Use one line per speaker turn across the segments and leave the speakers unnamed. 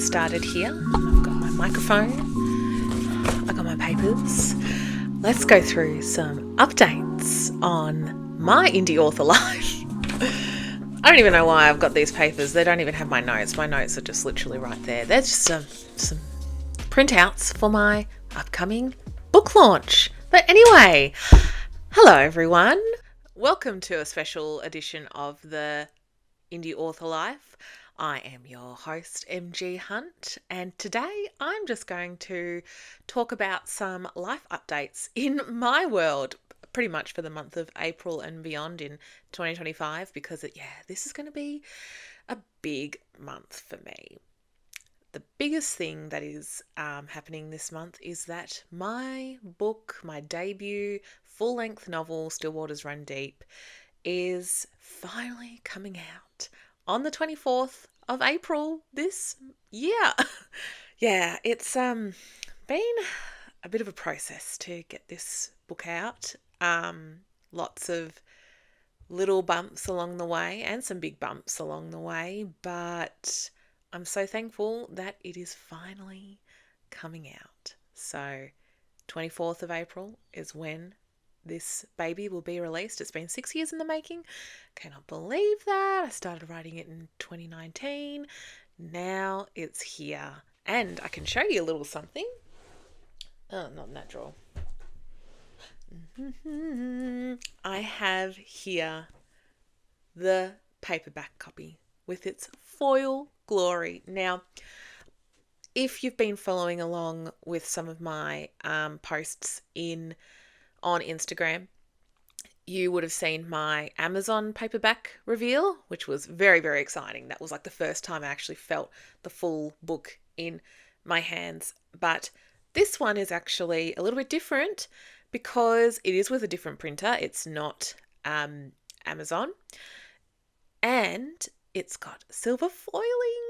started here. I've got my microphone, I've got my papers. Let's go through some updates on my indie author life. I don't even know why I've got these papers. They don't even have my notes. My notes are just literally right there. They're just some printouts for my upcoming book launch. But anyway, hello everyone. Welcome to a special edition of the Indie Author Life. I am your host, MG Hunt, and today I'm just going to talk about some life updates in my world, pretty much for the month of April and beyond in 2025, because this is going to be a big month for me. The biggest thing that is happening this month is that my book, my debut full-length novel, Still Waters Run Deep, is finally coming out on the 24th of April this year. It's been a bit of a process to get this book out. Lots of little bumps along the way and some big bumps along the way, but I'm so thankful that it is finally coming out. So 24th of April is when this baby will be released. It's been 6 years in the making. Cannot believe that. I started writing it in 2019. Now it's here. And I can show you a little something. Oh, not in that drawer. I have here the paperback copy with its foil glory. Now, if you've been following along with some of my posts on Instagram, you would have seen my Amazon paperback reveal, which was very, very exciting. That was like the first time I actually felt the full book in my hands. But this one is actually a little bit different because it is with a different printer. It's not Amazon. And it's got silver foiling.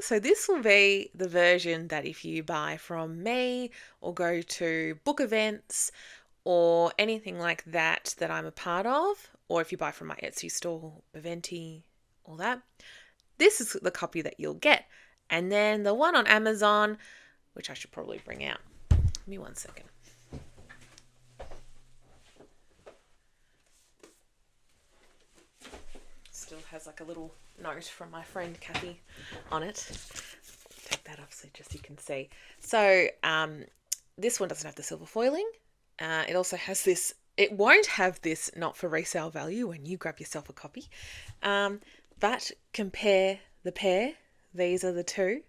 So this will be the version that if you buy from me or go to book events or anything like that I'm a part of, or if you buy from my Etsy store, Eventi, all that, this is the copy that you'll get. And then the one on Amazon, which I should probably bring out. Give me 1 second. Still has like a little note from my friend Kathy on it. Take that off so just you can see. So this one doesn't have the silver foiling. It also has this, it won't have this not for resale value when you grab yourself a copy. But compare the pair. These are the two.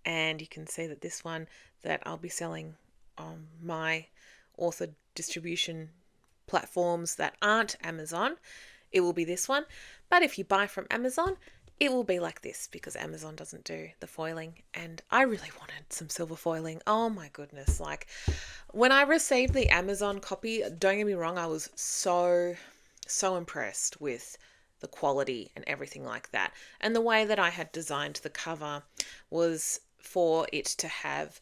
And you can see that this one that I'll be selling on my author distribution platforms that aren't Amazon, it will be this one. But if you buy from Amazon, it will be like this because Amazon doesn't do the foiling. And I really wanted some silver foiling. Oh my goodness. Like when I received the Amazon copy, don't get me wrong, I was so impressed with the quality and everything like that. And the way that I had designed the cover was for it to have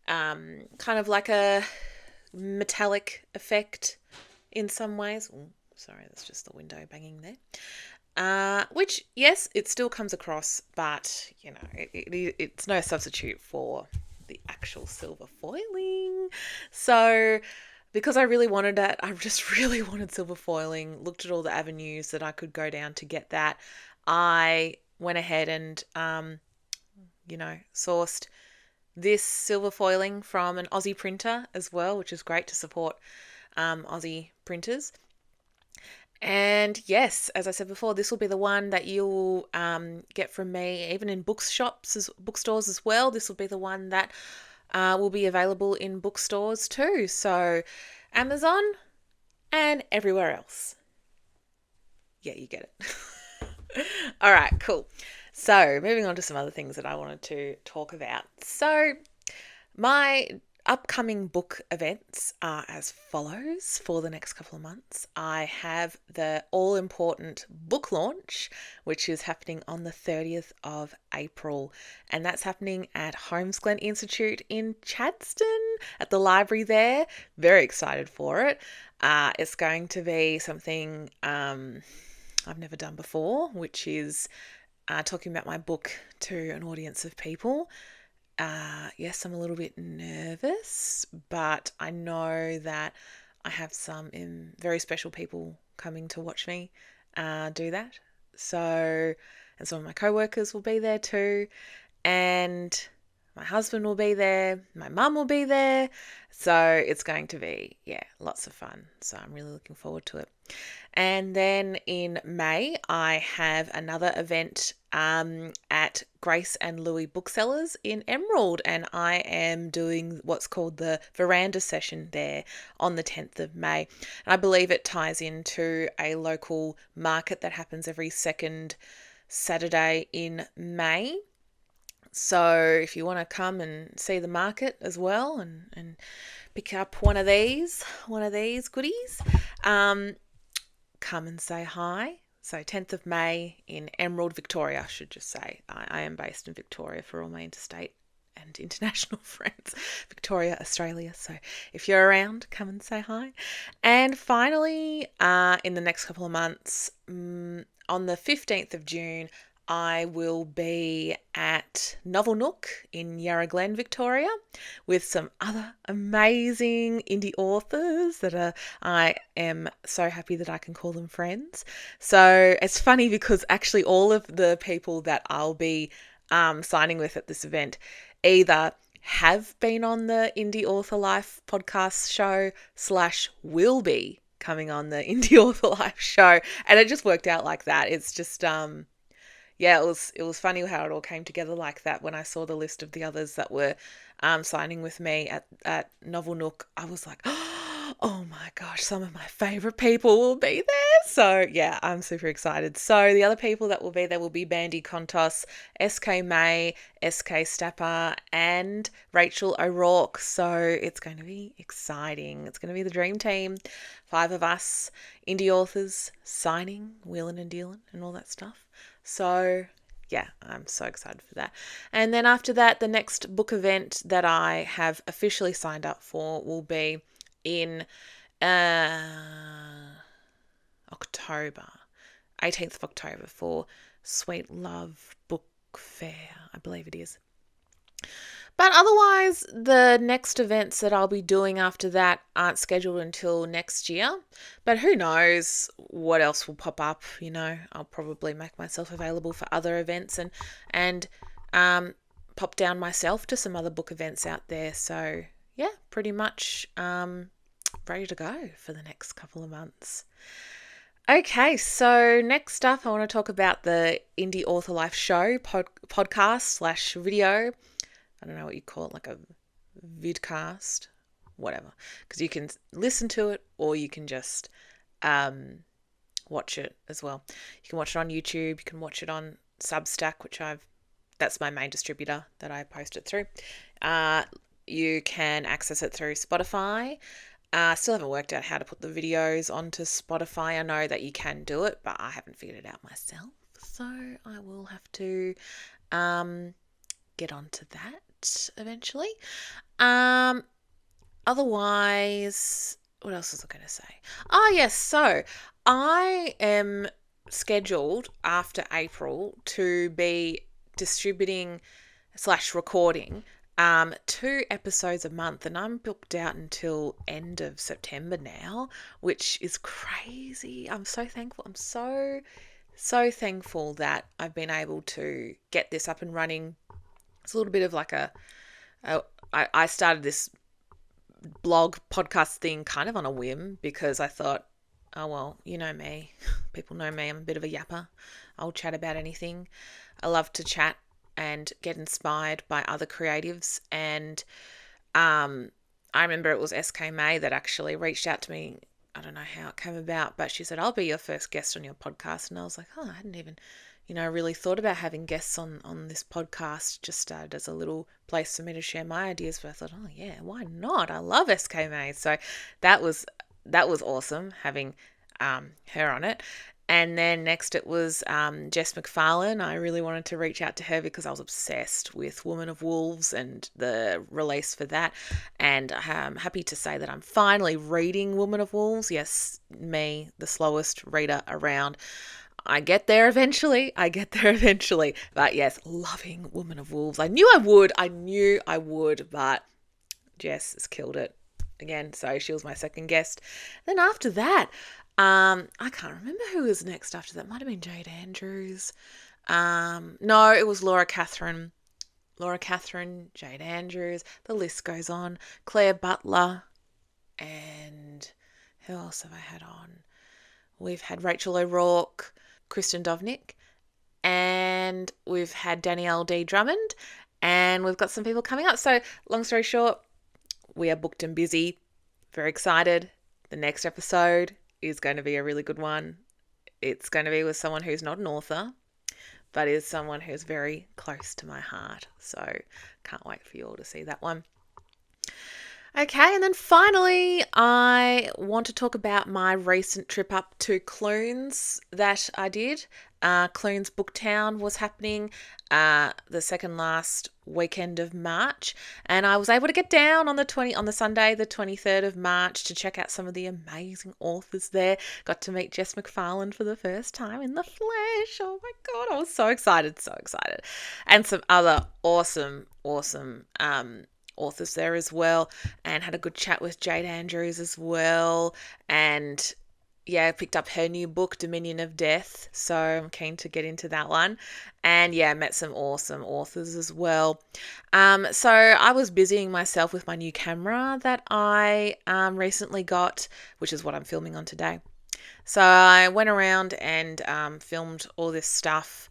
kind of like a metallic effect in some ways. Ooh, sorry, that's just the window banging there. Which, yes, it still comes across, but, you know, it's no substitute for the actual silver foiling. So, because I really wanted that, I just really wanted silver foiling, looked at all the avenues that I could go down to get that. I went ahead and, sourced this silver foiling from an Aussie printer as well, which is great to support Aussie printers. And yes, as I said before, this will be the one that you'll get from me, even in bookstores as well. This will be the one that will be available in bookstores too. So Amazon and everywhere else. Yeah, you get it. All right, cool. So moving on to some other things that I wanted to talk about. So my upcoming book events are as follows for the next couple of months. I have the all-important book launch, which is happening on the 30th of April, and that's happening at Holmes Glen Institute in Chadstone at the library there. Very excited for it. It's going to be something I've never done before, which is talking about my book to an audience of people. yes, I'm a little bit nervous, but I know that I have some very special people coming to watch me do that. So, and some of my co-workers will be there too, and my husband will be there, my mum will be there. So it's going to be, lots of fun. So I'm really looking forward to it. And then in May, I have another event at Grace and Louis Booksellers in Emerald, and I am doing what's called the veranda session there on the 10th of May. And I believe it ties into a local market that happens every second Saturday in May. So if you want to come and see the market as well and pick up one of these goodies, come and say hi. So 10th of May in Emerald, Victoria, I should just say. I am based in Victoria for all my interstate and international friends. Victoria, Australia. So if you're around, come and say hi. And finally, in the next couple of months, on the 15th of June, I will be at Novel Nook in Yarra Glen, Victoria, with some other amazing indie authors that I am so happy that I can call them friends. So it's funny because actually all of the people that I'll be signing with at this event either have been on the Indie Author Life podcast show / will be coming on the Indie Author Life show. And it just worked out like that. It's just... it was funny how it all came together like that. When I saw the list of the others that were signing with me at Novel Nook, I was like, oh my gosh, some of my favourite people will be there. So yeah, I'm super excited. So the other people that will be there will be Bandy Contos, SK May, SK Stapper, and Rachel O'Rourke. So it's going to be exciting. It's going to be the dream team. 5 of us, indie authors, signing, wheeling and dealing and all that stuff. So yeah, I'm so excited for that. And then after that, the next book event that I have officially signed up for will be in October, 18th of October, for Sweet Love Book Fair, I believe it is. But otherwise, the next events that I'll be doing after that aren't scheduled until next year. But who knows what else will pop up, I'll probably make myself available for other events and pop down myself to some other book events out there. So, yeah, pretty much ready to go for the next couple of months. Okay, next up, I want to talk about the Indie Author Life show, podcast / video. I don't know what you call it, like a vidcast, whatever. Because you can listen to it or you can just watch it as well. You can watch it on YouTube. You can watch it on Substack, that's my main distributor that I post it through. You can access it through Spotify. Still haven't worked out how to put the videos onto Spotify. I know that you can do it, but I haven't figured it out myself. So I will have to get onto that eventually. Otherwise, what else was I going to say? Oh, yes. So I am scheduled after April to be distributing / recording 2 episodes a month, and I'm booked out until end of September now, which is crazy. I'm so thankful. I'm so thankful that I've been able to get this up and running. It's a little bit of like I started this blog podcast thing kind of on a whim because I thought, oh, well, you know me. People know me. I'm a bit of a yapper. I'll chat about anything. I love to chat and get inspired by other creatives. And I remember it was SK May that actually reached out to me. I don't know how it came about, but she said, I'll be your first guest on your podcast. And I was like, oh, I hadn't even, really thought about having guests on this podcast. Just started as a little place for me to share my ideas. But I thought, oh yeah, why not? I love SK May. So that was awesome having her on it. And then next it was Jess McFarlane. I really wanted to reach out to her because I was obsessed with Woman of Wolves and the release for that. And I'm happy to say that I'm finally reading Woman of Wolves. Yes, me, the slowest reader around. I get there eventually. But yes, loving Woman of Wolves. I knew I would, but Jess has killed it again. So she was my second guest. Then after that, I can't remember who was next after that. Might have been Jade Andrews. No, it was Laura Catherine, Jade Andrews. The list goes on. Claire Butler. And who else have I had on? We've had Rachel O'Rourke, Kristen Dovnik, and we've had Danielle D. Drummond, and we've got some people coming up. So long story short, we are booked and busy. Very excited. The next episode is going to be a really good one. It's going to be with someone who's not an author, but is someone who's very close to my heart. So can't wait for you all to see that one. Okay, and then finally, I want to talk about my recent trip up to Clunes that I did. Clunes Booktown was happening the second last weekend of March, and I was able to get down on the Sunday, the 23rd of March, to check out some of the amazing authors there. Got to meet Jess McFarlane for the first time in the flesh. Oh my God, I was so excited. And some other awesome authors there as well, and had a good chat with Jade Andrews as well, and yeah, picked up her new book, Dominion of Death, so I'm keen to get into that one. And yeah, met some awesome authors as well. So I was busying myself with my new camera that I recently got, which is what I'm filming on today. So I went around and filmed all this stuff,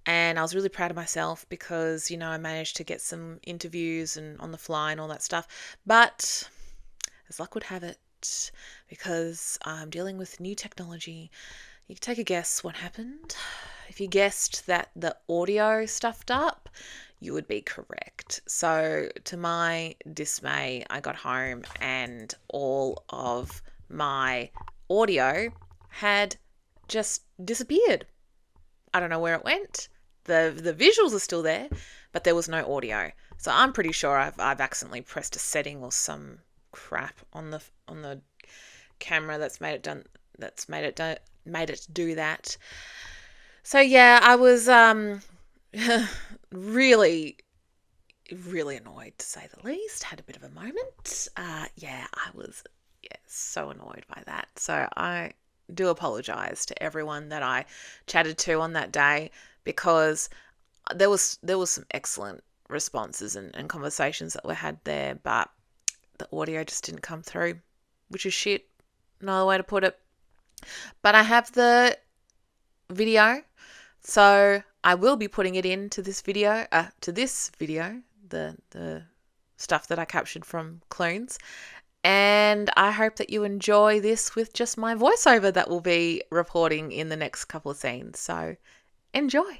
and I was really proud of myself because, you know, I managed to get some interviews and on the fly and all that stuff. But as luck would have it, because I'm dealing with new technology, you can take a guess what happened. If you guessed that the audio stuffed up, you would be correct. So to my dismay, I got home and all of my audio had just disappeared. I don't know where it went. The visuals are still there, but there was no audio. So I'm pretty sure I've accidentally pressed a setting or some crap on the camera that's made it do that. So yeah, I was really annoyed, to say the least. Had a bit of a moment. I was so annoyed by that. So I do apologize to everyone that I chatted to on that day, because there was some excellent responses and conversations that were had there, but the audio just didn't come through, which is shit. No other way to put it. But I have the video, so I will be putting it into this video, the stuff that I captured from Clunes. And I hope that you enjoy this with just my voiceover that will be reporting in the next couple of scenes. So enjoy.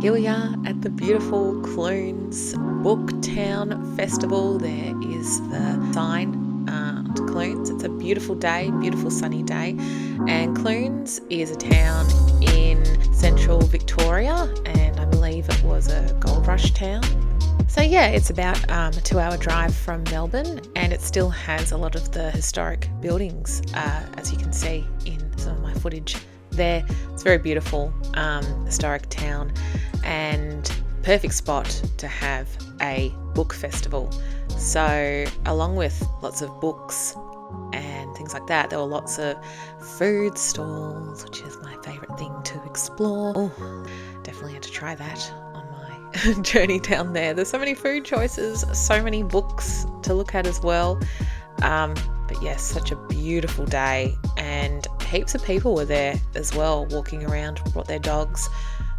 Here we are at the beautiful Clunes Booktown Festival. There is the sign to Clunes. It's a beautiful day, beautiful sunny day. And Clunes is a town in central Victoria, and I believe it was a gold rush town. So yeah, it's about a 2-hour drive from Melbourne, and it still has a lot of the historic buildings, as you can see in some of my footage there. It's a very beautiful historic town, and perfect spot to have a book festival. So along with lots of books and things like that, there were lots of food stalls, which is my favourite thing to explore. Oh, definitely had to try that on my journey down there. There's so many food choices, so many books to look at as well. But yes, such a beautiful day, and heaps of people were there as well, walking around, brought their dogs,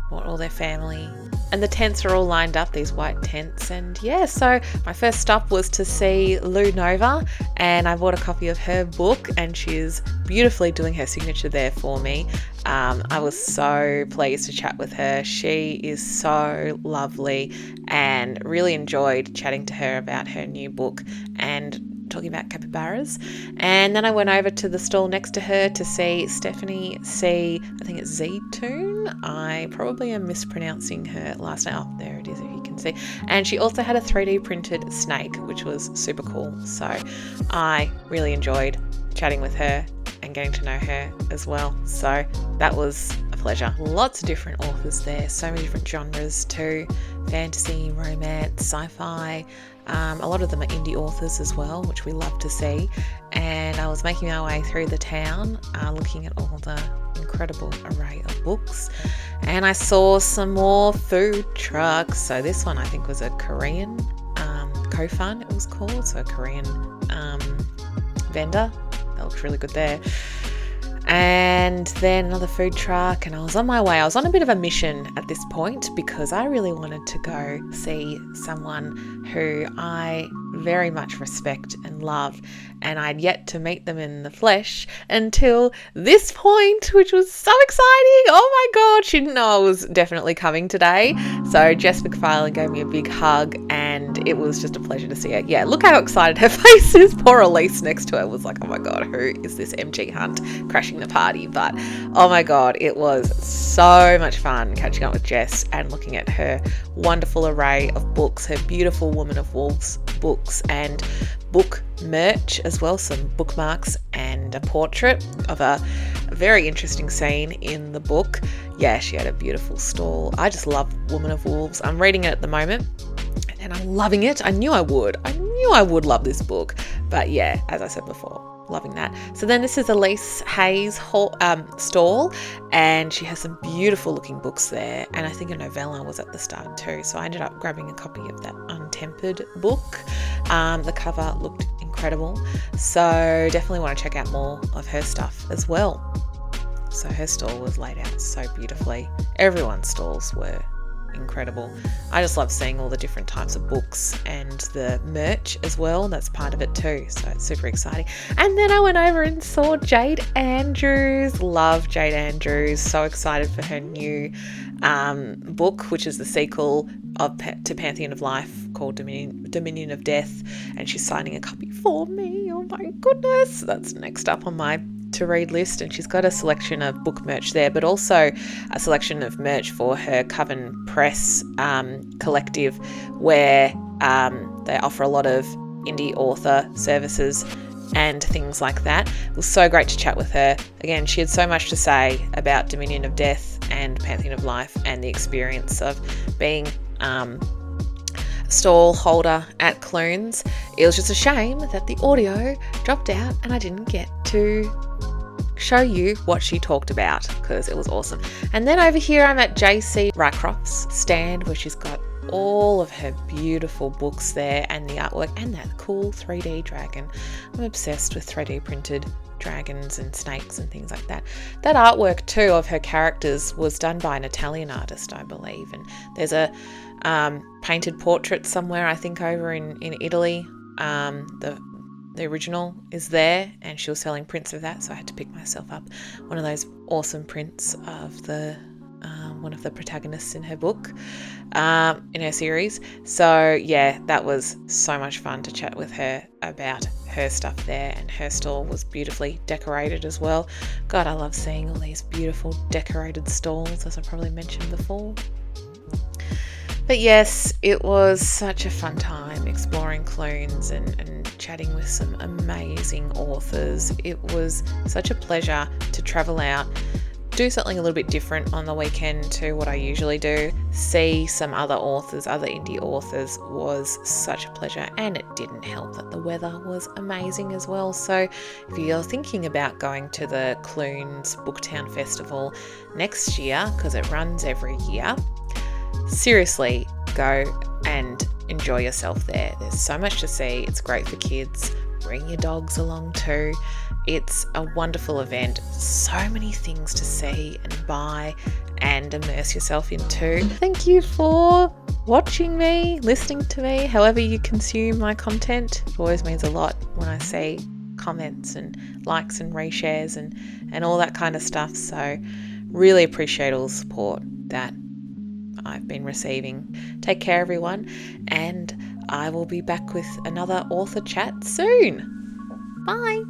brought all their family. And the tents are all lined up, these white tents. And yeah, so my first stop was to see Lou Nova, and I bought a copy of her book, and she's beautifully doing her signature there for me. I was so pleased to chat with her. She is so lovely, and really enjoyed chatting to her about her new book and talking about capybaras. And then I went over to the stall next to her to see Stephanie C. I think it's Zetoon. I probably am mispronouncing her last name. Oh, there it is, if you can see. And she also had a 3D printed snake, which was super cool. So I really enjoyed chatting with her and getting to know her as well. So that was a pleasure. Lots of different authors there, so many different genres too, fantasy, romance, sci-fi. A lot of them are indie authors as well, which we love to see. And I was making my way through the town, looking at all the incredible array of books, and I saw some more food trucks. So this one I think was a Korean Kofun it was called, so a Korean vendor. That looks really good there. And then another food truck, and I was on my way. I was on a bit of a mission at this point because I really wanted to go see someone who I very much respect and love, and I'd yet to meet them in the flesh until this point, which was so exciting. Oh my God, she didn't know I was definitely coming today. So Jess McFarlane gave me a big hug, and it was just a pleasure to see her. Yeah, look how excited her face is. Poor Elise next to her was like, oh my God, who is this MG Hunt crashing the party? But oh my God, it was so much fun catching up with Jess and looking at her wonderful array of books, her beautiful Woman of Wolves books, and book merch as well, some bookmarks and a portrait of a very interesting scene in the book. Yeah, she had a beautiful stall. I just love Woman of Wolves. I'm reading it at the moment and I'm loving it. I knew I would love this book, but yeah, as I said before, loving that. So then this is Elise Hayes' stall, and she has some beautiful looking books there, and I think a novella was at the start too, so I ended up grabbing a copy of that Untempered book. The cover looked incredible, so definitely want to check out more of her stuff as well. So her stall was laid out so beautifully. Everyone's stalls were incredible. I just love seeing all the different types of books and the merch as well. That's part of it too, so it's super exciting. And then I went over and saw Jade Andrews. Love Jade Andrews. So excited for her new book, which is the sequel to Pantheon of Life, called Dominion of Death, and she's signing a copy for me. Oh my goodness, that's next up on my to read list. And she's got a selection of book merch there, but also a selection of merch for her Coven Press collective, where they offer a lot of indie author services and things like that. It was so great to chat with her. Again, she had so much to say about Dominion of Death and Pantheon of Life and the experience of being stall holder at Clunes. It was just a shame that the audio dropped out and I didn't get to show you what she talked about, because it was awesome. And then over here I'm at JC Roycroft's stand, where she's got all of her beautiful books there and the artwork and that cool 3D dragon. I'm obsessed with 3D printed dragons and snakes and things like that. That artwork too of her characters was done by an Italian artist, I believe, and there's a painted portrait somewhere, I think over in Italy. The original is there, and she was selling prints of that, so I had to pick myself up one of those awesome prints of the one of the protagonists in her book, in her series. So yeah, that was so much fun to chat with her about her stuff there, and her stall was beautifully decorated as well. God, I love seeing all these beautiful decorated stalls, as I probably mentioned before. But yes, it was such a fun time exploring Clunes and chatting with some amazing authors. It was such a pleasure to travel out, do something a little bit different on the weekend to what I usually do. See some other authors, other indie authors, was such a pleasure, and it didn't help that the weather was amazing as well. So if you're thinking about going to the Clunes Booktown Festival next year, because it runs every year, seriously, go and enjoy yourself there. There's so much to see. It's great for kids. Bring your dogs along too. It's a wonderful event. So many things to see and buy and immerse yourself into. Thank you for watching me, listening to me, however you consume my content. It always means a lot when I see comments and likes and reshares and all that kind of stuff. So really appreciate all the support that I've been receiving. Take care, everyone, and I will be back with another author chat soon. Bye.